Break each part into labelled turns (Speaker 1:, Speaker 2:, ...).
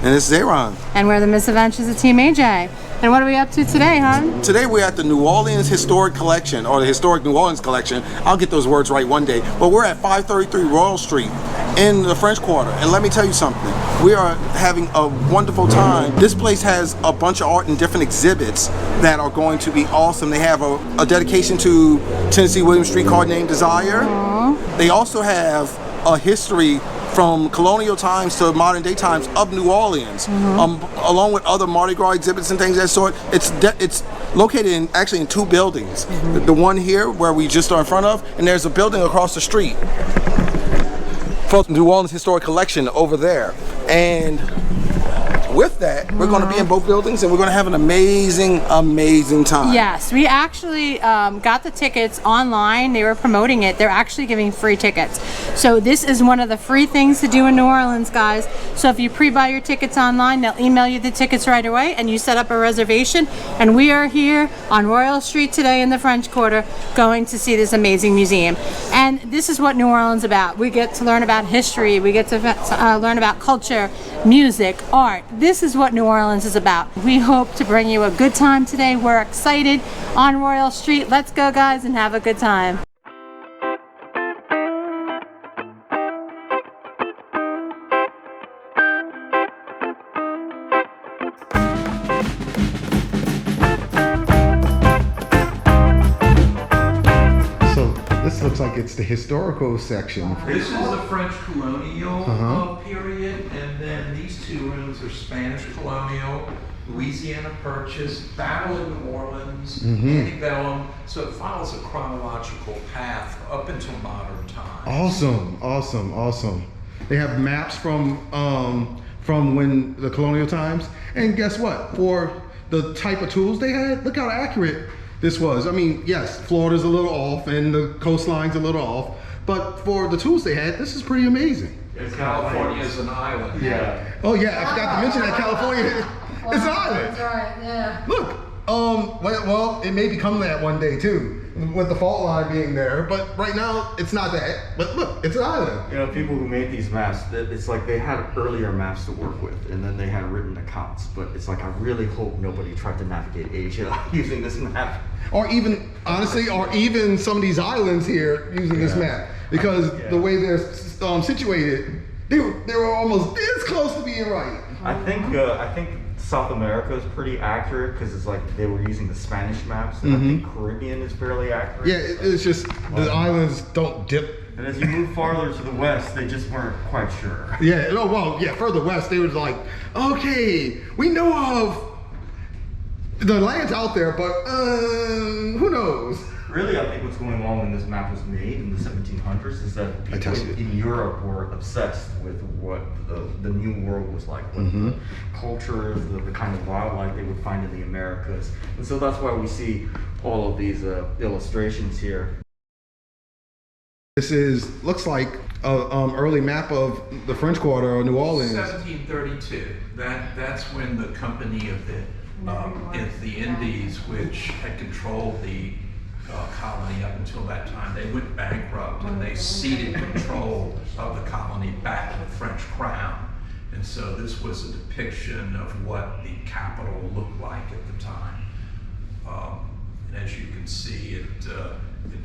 Speaker 1: And it's Zayron.
Speaker 2: And we're the Misadventures of Team AJ. And what are we up to today, hon?
Speaker 1: Today we're at the New Orleans Historic Collection, or the Historic New Orleans Collection. I'll get those words right one day. But we're at 533 Royal Street in the French Quarter. And let me tell you something. We are having a wonderful time. This place has a bunch of art and different exhibits that are going to be awesome. They have a dedication to Tennessee Williams streetcar named Desire.
Speaker 2: Aww.
Speaker 1: They also have a history from colonial times to modern day times of New Orleans, along with other Mardi Gras exhibits and things of that sort. It's located actually in two buildings. The one here where we just are in front of, and there's a building across the street for New Orleans Historic Collection over there. And with that, we're going to be in both buildings, and we're going to have an amazing time.
Speaker 2: Yes, we actually got the tickets online. They were promoting it. They're actually giving free tickets. So this is one of the free things to do in New Orleans, guys. So if you pre-buy your tickets online, they'll email you the tickets right away, and you set up a reservation. And we are here on Royal Street today in the French Quarter going to see this amazing museum. And this is what New Orleans is about. We get to learn about history. We get to learn about culture, music, art. This is what New Orleans is about. We hope to bring you a good time today. We're excited on Royal Street. Let's go, guys, and have a good time.
Speaker 3: This looks like it's the historical section.
Speaker 4: This is the French colonial period, and then these two rooms are Spanish colonial, Louisiana Purchase, Battle of New Orleans, Antebellum. So it follows a chronological path up until modern times.
Speaker 3: Awesome. They have maps from when the colonial times, and guess what? For the type of tools they had, look how accurate this was. I mean, yes, Florida's a little off and the coastline's a little off, but for the tools they had, this is pretty amazing.
Speaker 4: California is an island.
Speaker 3: Yeah. Oh yeah, I forgot to mention that California is an island.
Speaker 2: That's right, yeah.
Speaker 3: Look, well, it may become that one day too, with the fault line being there, but right now it's not that. But look, it's an island.
Speaker 5: You know, people who made these maps, it's like they had earlier maps to work with, and then they had written accounts. But it's like, I really hope nobody tried to navigate Asia using this map.
Speaker 3: Or even, honestly, or even some of these islands here using this map, because the way they're situated, they were almost this close to being right.
Speaker 5: I think South America is pretty accurate because it's like they were using the Spanish maps, and I think Caribbean is fairly accurate.
Speaker 3: Yeah, it's just the islands don't dip.
Speaker 5: And as you move farther to the west, they just weren't quite sure.
Speaker 3: Yeah, oh well, yeah, further west, they was like, okay, we know of the land's out there, but who knows?
Speaker 5: Really, I think what's going on when this map was made in the 1700s is that people in Europe were obsessed with what the New World was like, with the cultures, the kind of wildlife they would find in the Americas. And so that's why we see all of these illustrations here.
Speaker 3: This looks like an early map of the French Quarter or New Orleans.
Speaker 4: 1732. That's when the company of the Indies, which had controlled the colony up until that time, they went bankrupt and they ceded control of the colony back to the French crown. And so this was a depiction of what the capital looked like at the time. And as you can see,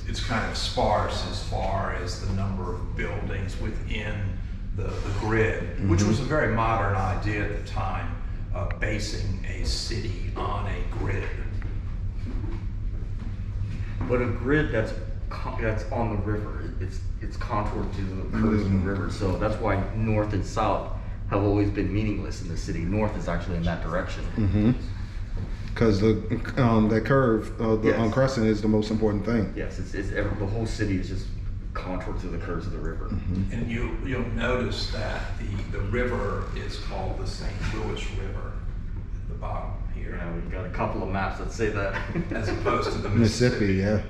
Speaker 4: it's kind of sparse as far as the number of buildings within the grid, which was a very modern idea at the time, basing a city on a grid.
Speaker 5: But a grid that's on the river, it's contoured to the curves of the river. So that's why north and south have always been meaningless in the city. North is actually in that direction.
Speaker 3: Because that curve, the crescent is the most important thing.
Speaker 5: Yes, the whole city is just contoured to the curves of the river.
Speaker 4: And you'll notice that the river is called the St. Louis River at the bottom here.
Speaker 5: Yeah, we've got a couple of maps that say that.
Speaker 4: As opposed to the
Speaker 3: Mississippi, yeah.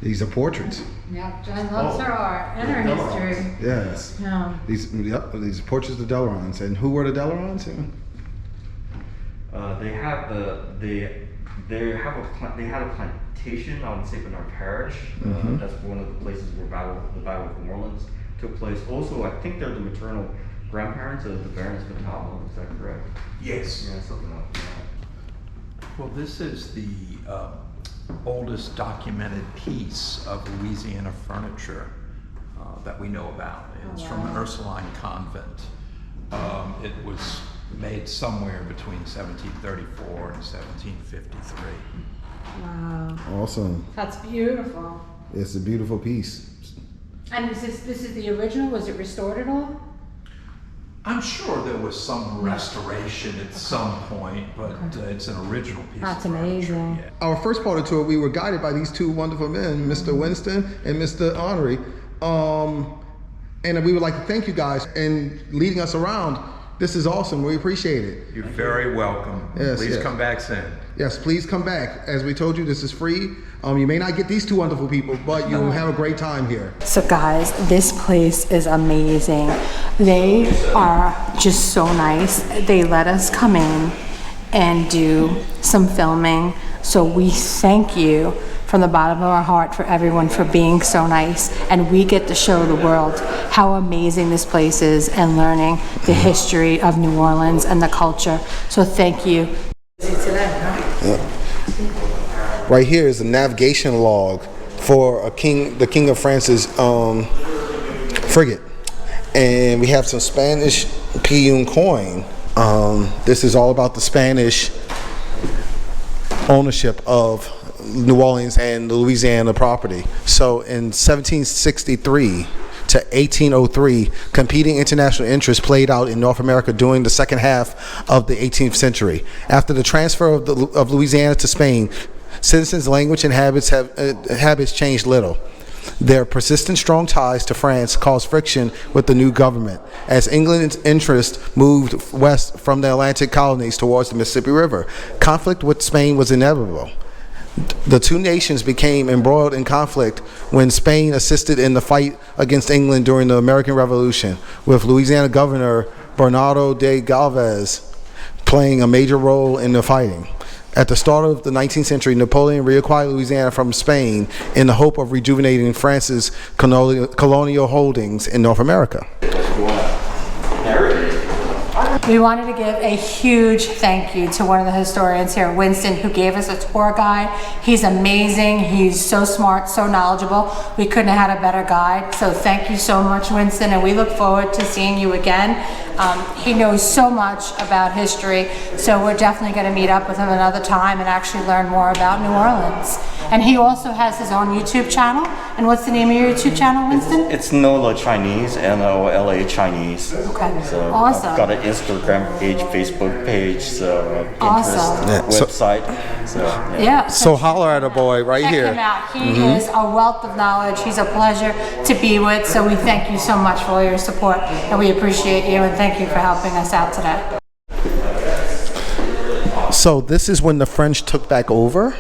Speaker 3: These are portraits.
Speaker 2: Yeah, Jen loves her art and her history.
Speaker 3: Yes.
Speaker 2: Yeah.
Speaker 3: These portraits of the Delerons. And who were the Delerons?
Speaker 5: They had a plantation on St. Bernard Parish. That's one of the places where the Battle of New Orleans took place. Also, I think they're the maternal grandparents of the Baroness Metallo, is that correct?
Speaker 4: Yes.
Speaker 5: Yeah, something like that.
Speaker 4: Well, this is the oldest documented piece of Louisiana furniture that we know about. It's from an Ursuline convent. It was made somewhere between 1734 and 1753.
Speaker 2: Wow.
Speaker 3: Awesome.
Speaker 2: That's beautiful.
Speaker 3: It's a beautiful piece.
Speaker 2: And this is the original? Was it restored at all?
Speaker 4: I'm sure there was some restoration at some point, but it's an original piece
Speaker 2: That's
Speaker 4: of furniture.
Speaker 2: amazing.
Speaker 4: Yeah.
Speaker 3: Our first part of the tour, we were guided by these two wonderful men, Mr. Winston and Mr. Henry. And we would like to thank you guys in leading us around. This is awesome. We appreciate it.
Speaker 4: You're very welcome.
Speaker 3: Yes,
Speaker 4: Please
Speaker 3: yes.
Speaker 4: come back soon.
Speaker 3: Yes, please come back. As we told you, this is free. You may not get these two wonderful people, but you'll have a great time here.
Speaker 2: So guys, this place is amazing. They are just so nice. They let us come in and do some filming. So we thank you from the bottom of our heart for everyone for being so nice. And we get to show the world how amazing this place is and learning the history of New Orleans and the culture. So thank you.
Speaker 1: Right here is a navigation log for the King of France's frigate, and we have some Spanish pillion coin. This is all about the Spanish ownership of New Orleans and the Louisiana property. So in 1763 to 1803, competing international interests played out in North America during the second half of the 18th century. After the transfer of Louisiana to Spain, citizens' language and habits changed little. Their persistent strong ties to France caused friction with the new government as England's interest moved west from the Atlantic colonies towards the Mississippi River. Conflict with Spain was inevitable. The two nations became embroiled in conflict when Spain assisted in the fight against England during the American Revolution, with Louisiana Governor Bernardo de Galvez playing a major role in the fighting. At the start of the 19th century, Napoleon reacquired Louisiana from Spain in the hope of rejuvenating France's colonial holdings in North America.
Speaker 2: We wanted to give a huge thank you to one of the historians here, Winston, who gave us a tour guide. He's amazing. He's so smart, so knowledgeable. We couldn't have had a better guide. So thank you so much, Winston, and we look forward to seeing you again. He knows so much about history, so we're definitely going to meet up with him another time and actually learn more about New Orleans. And he also has his own YouTube channel. And what's the name of your YouTube channel, Winston?
Speaker 5: It's NOLA Chinese, NOLA Chinese.
Speaker 2: Okay,
Speaker 5: So
Speaker 2: awesome.
Speaker 5: I've got an Instagram page, Facebook page, so
Speaker 2: Awesome.
Speaker 5: Pinterest, website. So,
Speaker 2: Yeah.
Speaker 1: So holler at a boy right
Speaker 2: Check
Speaker 1: here.
Speaker 2: him out. He is a wealth of knowledge. He's a pleasure to be with. So we thank you so much for all your support, and we appreciate you, and thank you for helping us out today.
Speaker 1: So this is when the French took back over.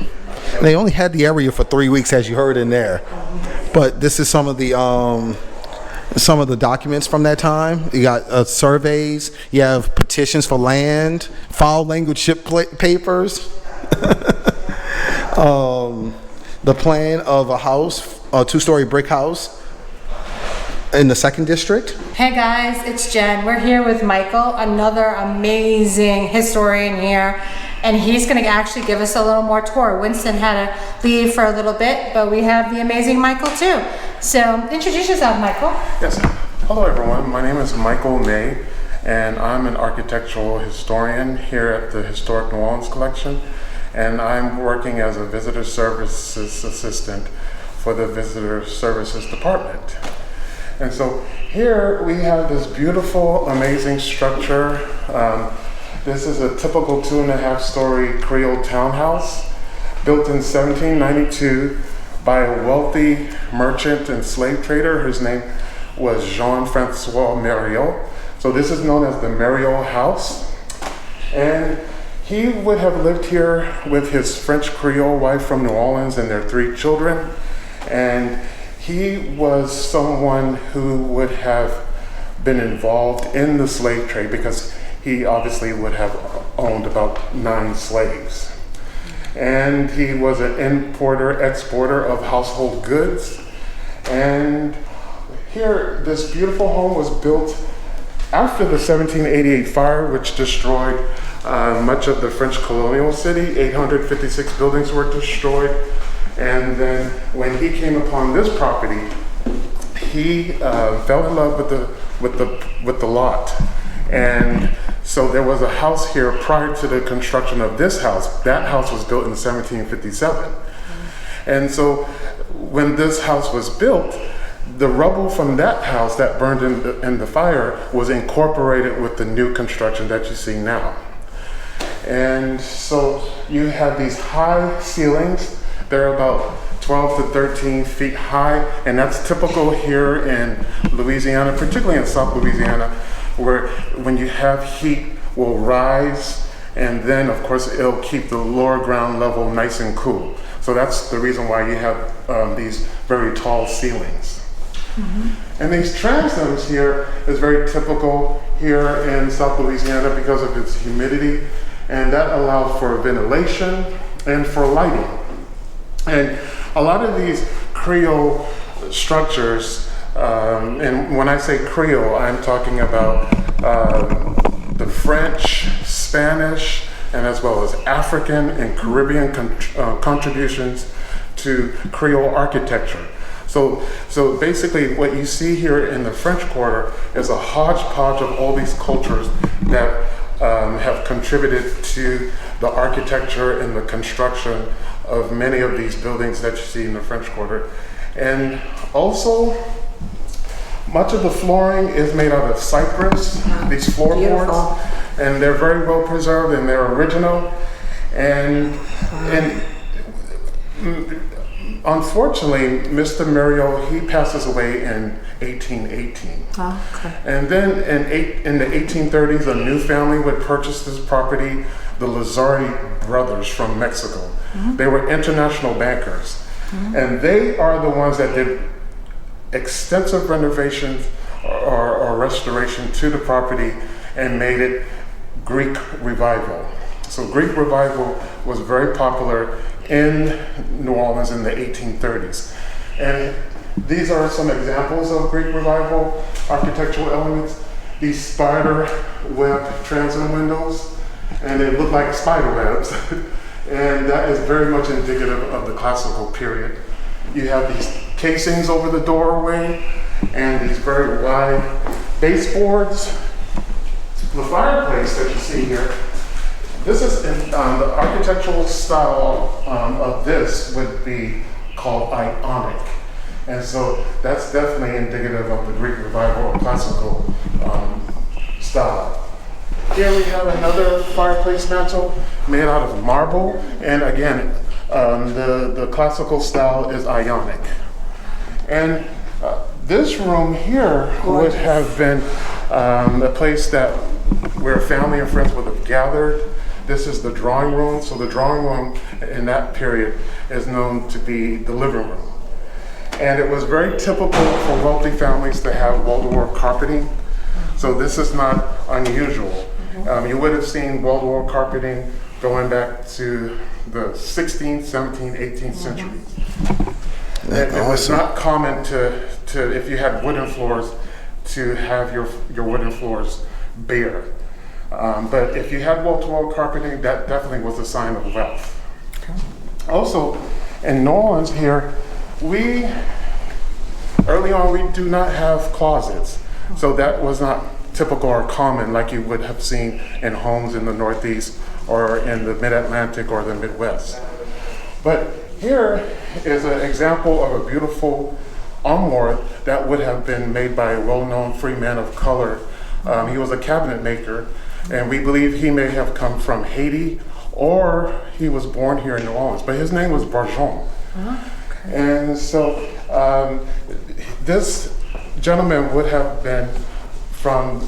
Speaker 1: They only had the area for 3 weeks, as you heard in there. But this is some of the documents from that time. You got surveys. You have petitions for land, foul language ship papers. The plan of a house, a 2-story brick house in the 2nd district.
Speaker 2: Hey guys, it's Jen. We're here with Michael, another amazing historian here, and he's going to actually give us a little more tour. Winston had to leave for a little bit, but we have the amazing Michael too. So introduce yourself, Michael.
Speaker 6: Yes. Hello everyone, my name is Michael May, and I'm an architectural historian here at the Historic New Orleans Collection, and I'm working as a visitor services assistant for the visitor services department. And so here we have this beautiful, amazing structure. This is a typical 2.5-story Creole townhouse built in 1792 by a wealthy merchant and slave trader. His name was Jean-Francois Mariot. So this is known as the Mariot House. And he would have lived here with his French Creole wife from New Orleans and their 3 children. And he was someone who would have been involved in the slave trade because he obviously would have owned about 9 slaves. And he was an importer, exporter of household goods. And here, this beautiful home was built after the 1788 fire, which destroyed much of the French colonial city, 856 buildings were destroyed. And then when he came upon this property, he fell in love with the lot. And so there was a house here prior to the construction of this house. That house was built in 1757. And so when this house was built, the rubble from that house that burned in the fire was incorporated with the new construction that you see now. And so you have these high ceilings. They're about 12 to 13 feet high, and that's typical here in Louisiana, particularly in South Louisiana, where when you have heat will rise, and then of course it'll keep the lower ground level nice and cool. So that's the reason why you have these very tall ceilings. And these transoms here is very typical here in South Louisiana because of its humidity, and that allows for ventilation and for lighting. And a lot of these Creole structures, and when I say Creole, I'm talking about the French, Spanish, and as well as African and Caribbean contributions to Creole architecture. So basically what you see here in the French Quarter is a hodgepodge of all these cultures that have contributed to the architecture and the construction of many of these buildings that you see in the French Quarter. And also, much of the flooring is made out of cypress, these floorboards, and they're very well preserved and they're original. And unfortunately, Mr. Muriel, he passes away in 1818.
Speaker 2: Oh, okay.
Speaker 6: And then in the 1830s, a new family would purchase this property, the Lazari brothers from Mexico. They were international bankers. And they are the ones that did extensive renovations or restoration to the property and made it Greek Revival. So Greek Revival was very popular in New Orleans in the 1830s. And these are some examples of Greek Revival architectural elements. These spider web transom windows, and they look like spider webs. And that is very much indicative of the classical period. You have these casings over the doorway and these very wide baseboards. The fireplace that you see here, this is in, the architectural style of this would be called Ionic. And so that's definitely indicative of the Greek Revival or classical style. Here we have another fireplace mantle made out of marble. And again, the classical style is Ionic. And this room here would have been a place that where family and friends would have gathered. This is the drawing room. So the drawing room in that period is known to be the living room. And it was very typical for wealthy families to have wall-to-wall carpeting. So this is not unusual. You would have seen wall-to-wall carpeting going back to the 16th, 17th, 18th centuries. It was not common to, if you had wooden floors, to have your wooden floors bare. But if you had wall-to-wall carpeting, that definitely was a sign of wealth. Also, in New Orleans here, early on, we do not have closets. So that was not typical or common like you would have seen in homes in the Northeast or in the Mid-Atlantic or the Midwest. But here is an example of a beautiful armoire that would have been made by a well-known free man of color. He was a cabinet maker, and we believe he may have come from Haiti or he was born here in New Orleans, but his name was Barjon. And so this gentleman would have been from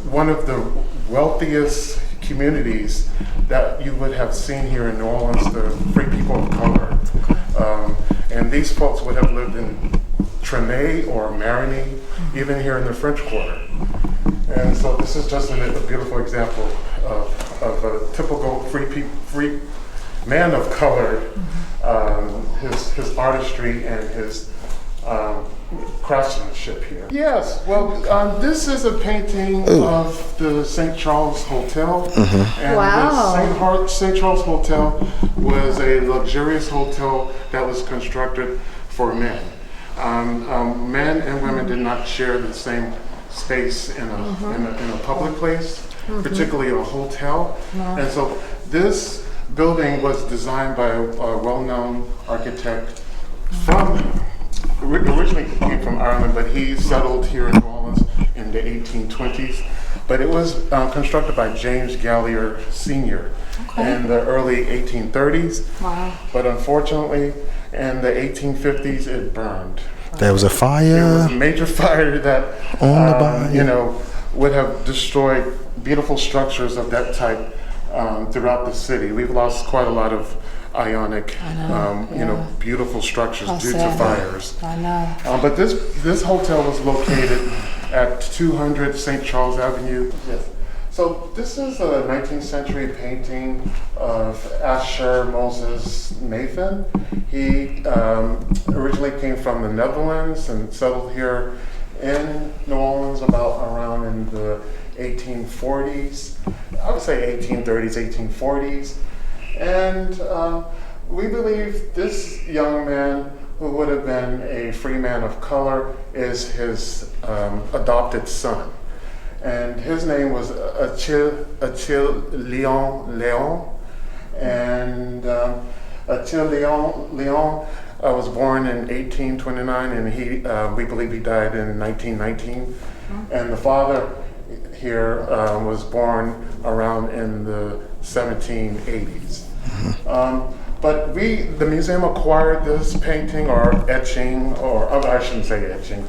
Speaker 6: one of the wealthiest communities that you would have seen here in New Orleans, the free people of color. And these folks would have lived in Tremé or Marigny, even here in the French Quarter. And so this is just a beautiful example of a typical free man of color, his artistry and his craftsmanship here. Yes, well, this is a painting of the St. Charles Hotel. And
Speaker 2: Wow.
Speaker 6: the St. Charles Hotel was a luxurious hotel that was constructed for men. Men and women did not share the same space in a public place, particularly a hotel. And so this building was designed by a well-known architect originally came from Ireland, but he settled here in New Orleans in the 1820s. But it was constructed by James Gallier Sr. in the early 1830s.
Speaker 2: Wow.
Speaker 6: But unfortunately, in the 1850s, it burned.
Speaker 3: There was a fire.
Speaker 6: There was a major fire that
Speaker 3: On the bayou.
Speaker 6: you know, would have destroyed beautiful structures of that type throughout the city. We've lost quite a lot of Ionic, you know, beautiful structures due to fires.
Speaker 2: I know.
Speaker 6: But this hotel was located at 200 St. Charles Avenue. Yes. So this is a 19th century painting of Asher Moses Nathan. He originally came from the Netherlands and settled here in New Orleans around in the 1840s. I would say 1830s, 1840s. And we believe this young man, who would have been a free man of color, is his adopted son. And his name was Achille Léon. And Achille Léon was born in 1829, and we believe he died in 1919. And the father here was born around in the 1780s. But the museum acquired this painting or etching, or I shouldn't say etching.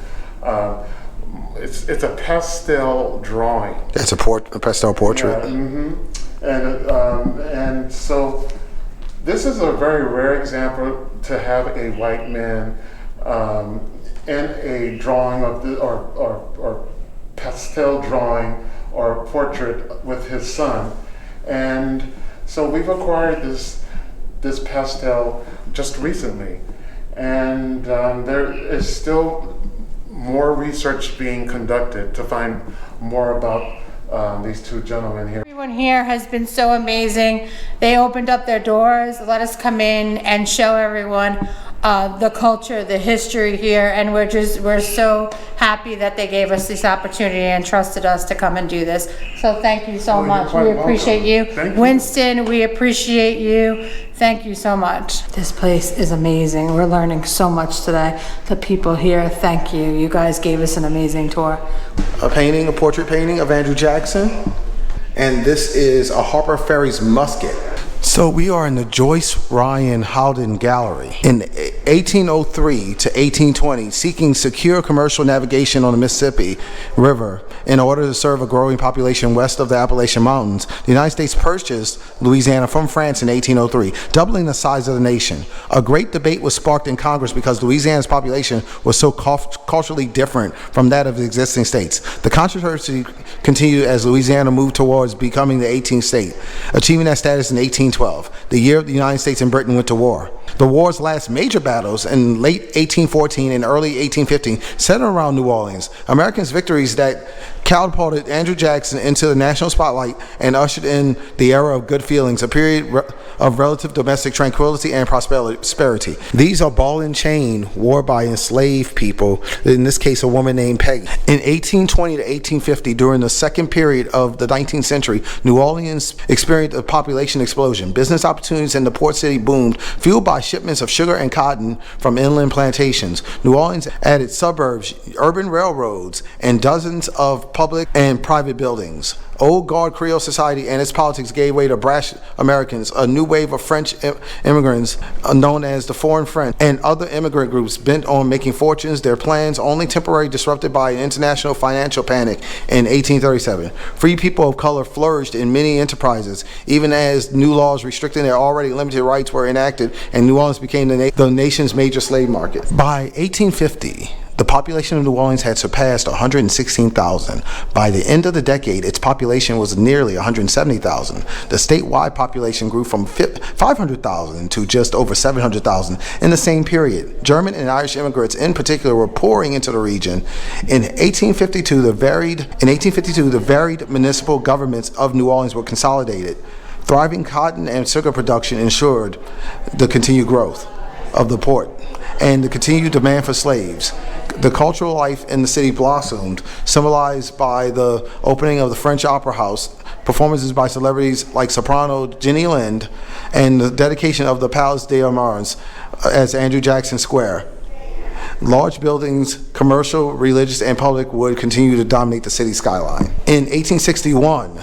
Speaker 6: It's a pastel drawing.
Speaker 3: It's a pastel portrait.
Speaker 6: Yeah, and so this is a very rare example to have a white man in a drawing of the or pastel drawing or portrait with his son. And so we've acquired this pastel just recently, and there is still more research being conducted to find more about these two gentlemen here.
Speaker 2: Everyone here has been so amazing. They opened up their doors, let us come in and show everyone the culture, the history here, and we're so happy that they gave us this opportunity and trusted us to come and do this. So thank you so much. We appreciate you.
Speaker 6: Thank you.
Speaker 2: Winston, we appreciate you. Thank you so much. This place is amazing. We're learning so much today. The people here, thank you. You guys gave us an amazing tour.
Speaker 3: A portrait painting of Andrew Jackson. And this is a Harper Ferry's musket. So we are in the Joyce Ryan Howden Gallery. In 1803 to 1820, seeking secure commercial navigation on the Mississippi River in order to serve a growing population west of the Appalachian Mountains, the United States purchased Louisiana from France in 1803, doubling the size of the nation. A great debate was sparked in Congress because Louisiana's population was so culturally different from that of the existing states. The controversy continued as Louisiana moved towards becoming the 18th state, achieving that status in 1812, the year the United States and Britain went to war. The war's last major battles in late 1814 and early 1815 centered around New Orleans. Americans' victories that catapulted Andrew Jackson into the national spotlight and ushered in the era of good feelings, a period of relative domestic tranquility and prosperity. These are ball and chain worn by enslaved people, in this case a woman named Peggy. In 1820 to 1850, during the second period of the 19th century, New Orleans experienced a population explosion. Business opportunities in the port city boomed, fueled by shipments of sugar and cotton from inland plantations. New Orleans added suburbs, urban railroads, and dozens of public and private buildings. Old Guard Creole society and its politics gave way to brash Americans, a new wave of French immigrants known as the Foreign French, and other immigrant groups bent on making fortunes, their plans only temporarily disrupted by an international financial panic in 1837. Free people of color flourished in many enterprises, even as new laws restricting their already limited rights were enacted, and New Orleans became the nation's major slave market. By 1850,
Speaker 1: The population of New Orleans had surpassed 116,000. By the end of the decade, its population was nearly 170,000. The statewide population grew from 500,000 to just over 700,000 in the same period. German and Irish immigrants in particular were pouring into the region. In 1852, the varied municipal governments of New Orleans were consolidated. Thriving cotton and sugar production ensured the continued growth of the port and the continued demand for slaves. The cultural life in the city blossomed, symbolized by the opening of the French Opera House, performances by celebrities like soprano Jenny Lind, and the dedication of the Place des Armes as Andrew Jackson Square. Large buildings, commercial, religious, and public, would continue to dominate the city skyline. In 1861,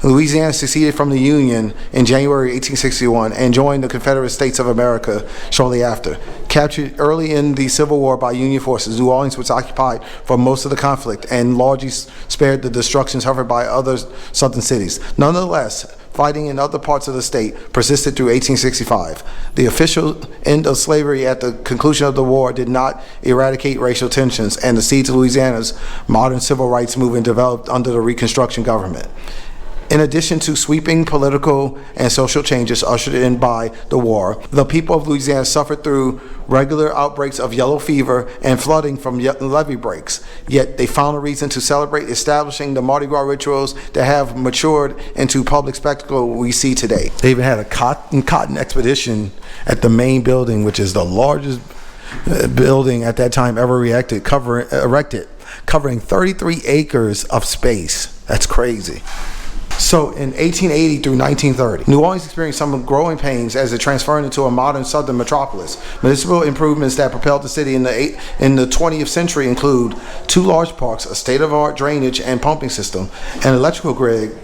Speaker 1: Louisiana seceded from the Union in January 1861 and joined the Confederate States of America shortly after. Captured early in the Civil War by Union forces, New Orleans was occupied for most of the conflict and largely spared the destruction suffered by other southern cities. Nonetheless, fighting in other parts of the state persisted through 1865. The official end of slavery at the conclusion of the war did not eradicate racial tensions, and the seeds of Louisiana's modern civil rights movement developed under the Reconstruction government. In addition to sweeping political and social changes ushered in by the war, the people of Louisiana suffered through regular outbreaks of yellow fever and flooding from levee breaks. Yet they found a reason to celebrate, establishing the Mardi Gras rituals that have matured into public spectacle we see today. They even had a cotton expedition at the main building, which is the largest building at that time ever erected, covering 33 acres of space. That's crazy. So in 1880 through 1930, New Orleans experienced some growing pains as it transformed into a modern southern metropolis. Municipal improvements that propelled the city in the 20th century include 2 large parks, a state-of-the-art drainage and pumping system, an electrical grid,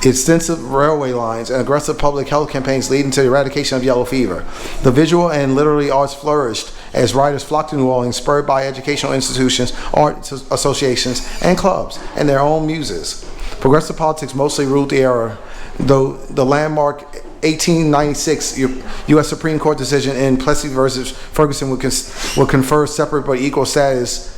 Speaker 1: extensive railway lines, and aggressive public health campaigns leading to the eradication of yellow fever. The visual and literary arts flourished as writers flocked to New Orleans, spurred by educational institutions, art associations, and clubs, and their own muses. Progressive politics mostly ruled the era, though the landmark 1896 U.S. Supreme Court decision in Plessy versus Ferguson would confer separate but equal status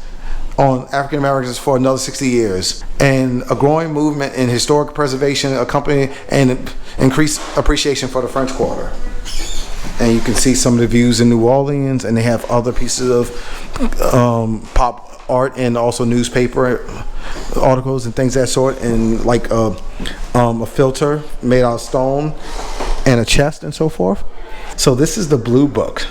Speaker 1: on African Americans for another 60 years, and a growing movement in historic preservation accompanied an increased appreciation for the French Quarter. And you can see some of the views in New Orleans, and they have other pieces of pop art and also newspaper articles and things of that sort, and like a filter made out of stone and a chest and so forth. So this is the Blue Book.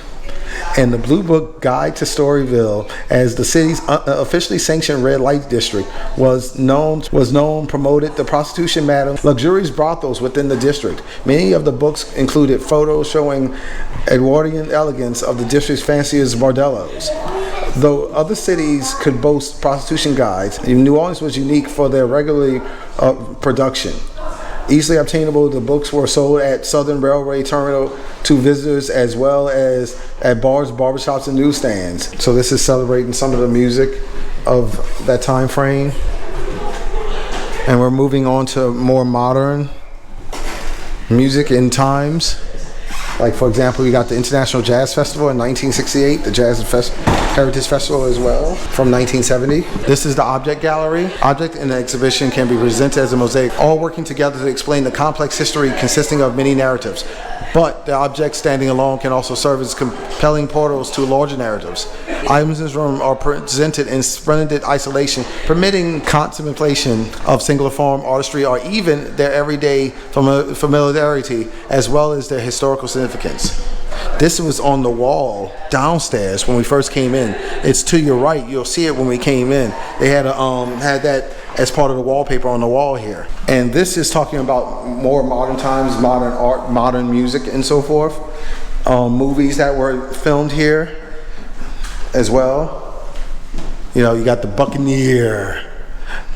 Speaker 1: And the Blue Book Guide to Storyville, as the city's officially sanctioned red light district, was known, promoted the prostitution, luxurious brothels within the district. Many of the books included photos showing Edwardian elegance of the district's fanciest bordellos. Though other cities could boast prostitution guides, New Orleans was unique for their regular production. Easily obtainable, the books were sold at Southern Railway Terminal to visitors, as well as at bars, barbershops, and newsstands. So this is celebrating some of the music of that time frame. And we're moving on to more modern music in times. Like, for example, we got the International Jazz Festival in 1968, the Jazz Heritage Festival as well from 1970. This is the Object Gallery. Object in the exhibition can be presented as a mosaic, all working together to explain the complex history consisting of many narratives. But the objects standing alone can also serve as compelling portals to larger narratives. Items in this room are presented in splendid isolation, permitting contemplation of singular form, artistry, or even their everyday familiarity, as well as their historical significance. This was on the wall downstairs when we first came in. It's to your right. You'll see it when we came in. They had that as part of the wallpaper on the wall here. And this is talking about more modern times, modern art, modern music, and so forth. Movies that were filmed here as well. You know, you got The Buccaneer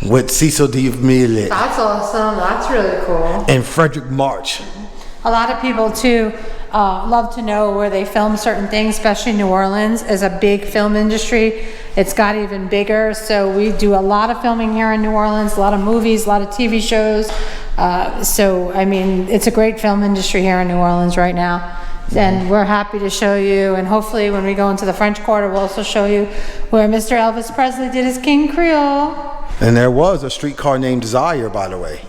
Speaker 1: with Cecil D. DeMille.
Speaker 2: That's awesome. That's really cool.
Speaker 1: And Frederick March.
Speaker 2: A lot of people too love to know where they film certain things, especially New Orleans is a big film industry. It's got even bigger, so we do a lot of filming here in New Orleans, a lot of movies, a lot of TV shows. So, I mean, it's a great film industry here in New Orleans right now. And we're happy to show you, and hopefully when we go into the French Quarter, we'll also show you where Mr. Elvis Presley did his King Creole.
Speaker 1: And there was a streetcar named Desire, by the way.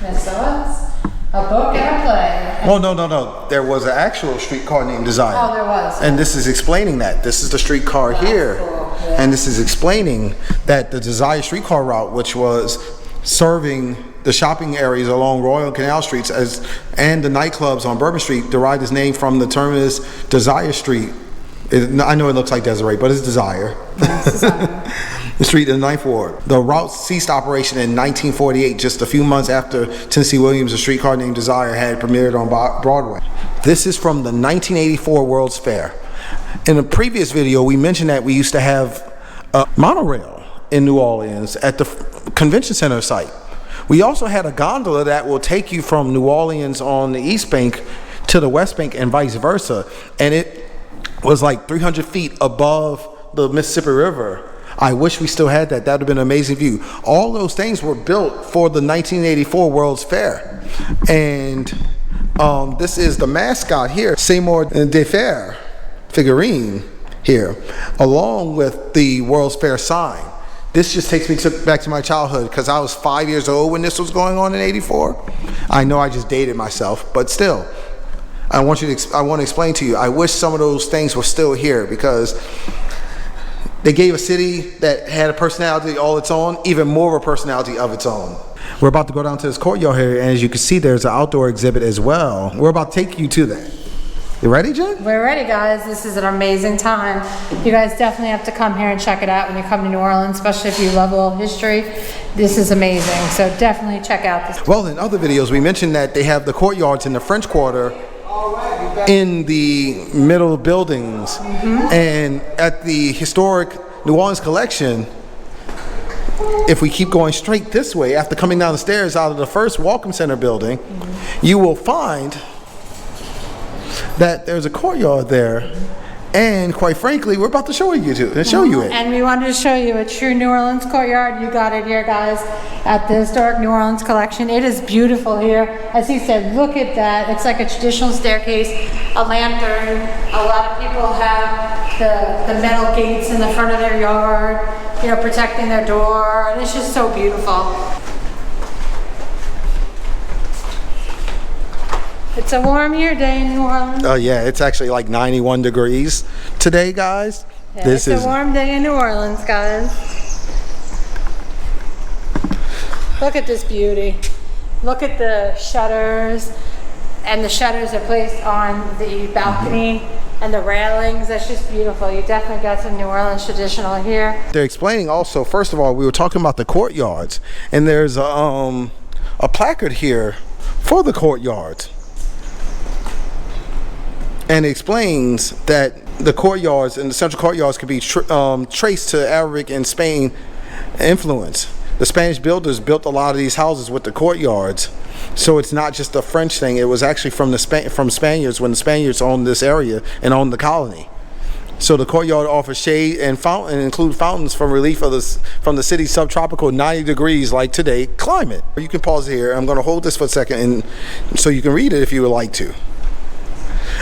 Speaker 2: Yes, there was. A book and a play.
Speaker 1: Oh, no. There was an actual streetcar named Desire.
Speaker 2: Oh, there was.
Speaker 1: And this is explaining that. This is the streetcar here.
Speaker 2: Cool. Yeah.
Speaker 1: And this is explaining that the Desire streetcar route, which was serving the shopping areas along Royal Canal Streets and the nightclubs on Bourbon Street, derived its name from the terminus Desire Street. I know it looks like Desiree, but it's Desire. The street in the 9th Ward. The route ceased operation in 1948, just a few months after Tennessee Williams' A Streetcar Named Desire had premiered on Broadway. This is from the 1984 World's Fair. In a previous video, we mentioned that we used to have a monorail in New Orleans at the convention center site. We also had a gondola that will take you from New Orleans on the East Bank to the West Bank and vice versa. And it was like 300 feet above the Mississippi River. I wish we still had that. That would have been an amazing view. All those things were built for the 1984 World's Fair. And this is the mascot here, Seymour de Fer figurine here, along with the World's Fair sign. This just takes me back to my childhood because I was 5 years old when this was going on in '84. I know I just dated myself, but still, I want to explain to you, I wish some of those things were still here because they gave a city that had a personality all its own, even more of a personality of its own. We're about to go down to this courtyard here, and as you can see, there's an outdoor exhibit as well. We're about to take you to that. You ready, Jen?
Speaker 2: We're ready, guys. This is an amazing time. You guys definitely have to come here and check it out when you come to New Orleans, especially if you love a little history. This is amazing, so definitely check out this.
Speaker 1: Well, in other videos, we mentioned that they have the courtyards in the French Quarter in the middle buildings, and at the historic New Orleans collection, if we keep going straight this way, after coming down the stairs out of the first Welcome Center building, you will find that there's a courtyard there, and quite frankly, we're about to show you it.
Speaker 2: And we wanted to show you a true New Orleans courtyard. You got it here, guys, at the Historic New Orleans Collection. It is beautiful here. As he said, look at that. It's like a traditional staircase, a lantern. A lot of people have the metal gates in the front of their yard, you know, protecting their door, and it's just so beautiful. It's a warm here day in New Orleans.
Speaker 1: Oh yeah, it's actually like 91 degrees today, guys.
Speaker 2: Yeah, it's a warm day in New Orleans, guys. Look at this beauty. Look at the shutters, and the shutters are placed on the balcony and the railings. That's just beautiful. You definitely got some New Orleans traditional here.
Speaker 1: They're explaining also, first of all, we were talking about the courtyards, and there's a placard here for the courtyards. And it explains that the courtyards and the central courtyards could be traced to Arabic and Spain influence. The Spanish builders built a lot of these houses with the courtyards, so it's not just a French thing. It was actually from Spaniards when the Spaniards owned this area and owned the colony. So the courtyard offers shade and include fountains from relief from the city's subtropical 90 degrees like today climate. You can pause here. I'm going to hold this for a second, and so you can read it if you would like to.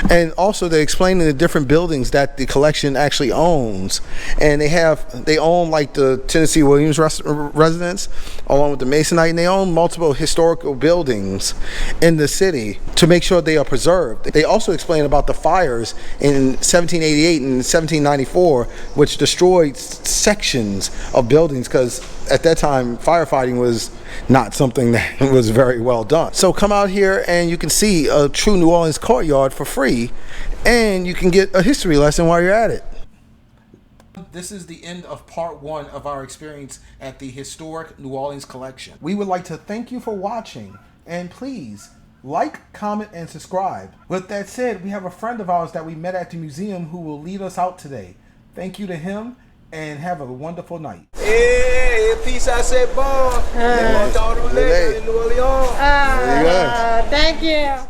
Speaker 1: And also they're explaining the different buildings that the collection actually owns, and they own like the Tennessee Williams residence along with the Masonite, and they own multiple historical buildings in the city to make sure they are preserved. They also explain about the fires in 1788 and 1794, which destroyed sections of buildings because at that time firefighting was not something that was very well done. So come out here and you can see a true New Orleans courtyard for free, and you can get a history lesson while you're at it. This is the end of part 1 of our experience at the Historic New Orleans Collection. We would like to thank you for watching, and please like, comment, and subscribe. With that said, we have a friend of ours that we met at the museum who will lead us out today. Thank you to him, and have a wonderful night.
Speaker 7: Hey, peace, I said, bon.
Speaker 1: Hey.
Speaker 7: New Orleans.
Speaker 2: Thank you.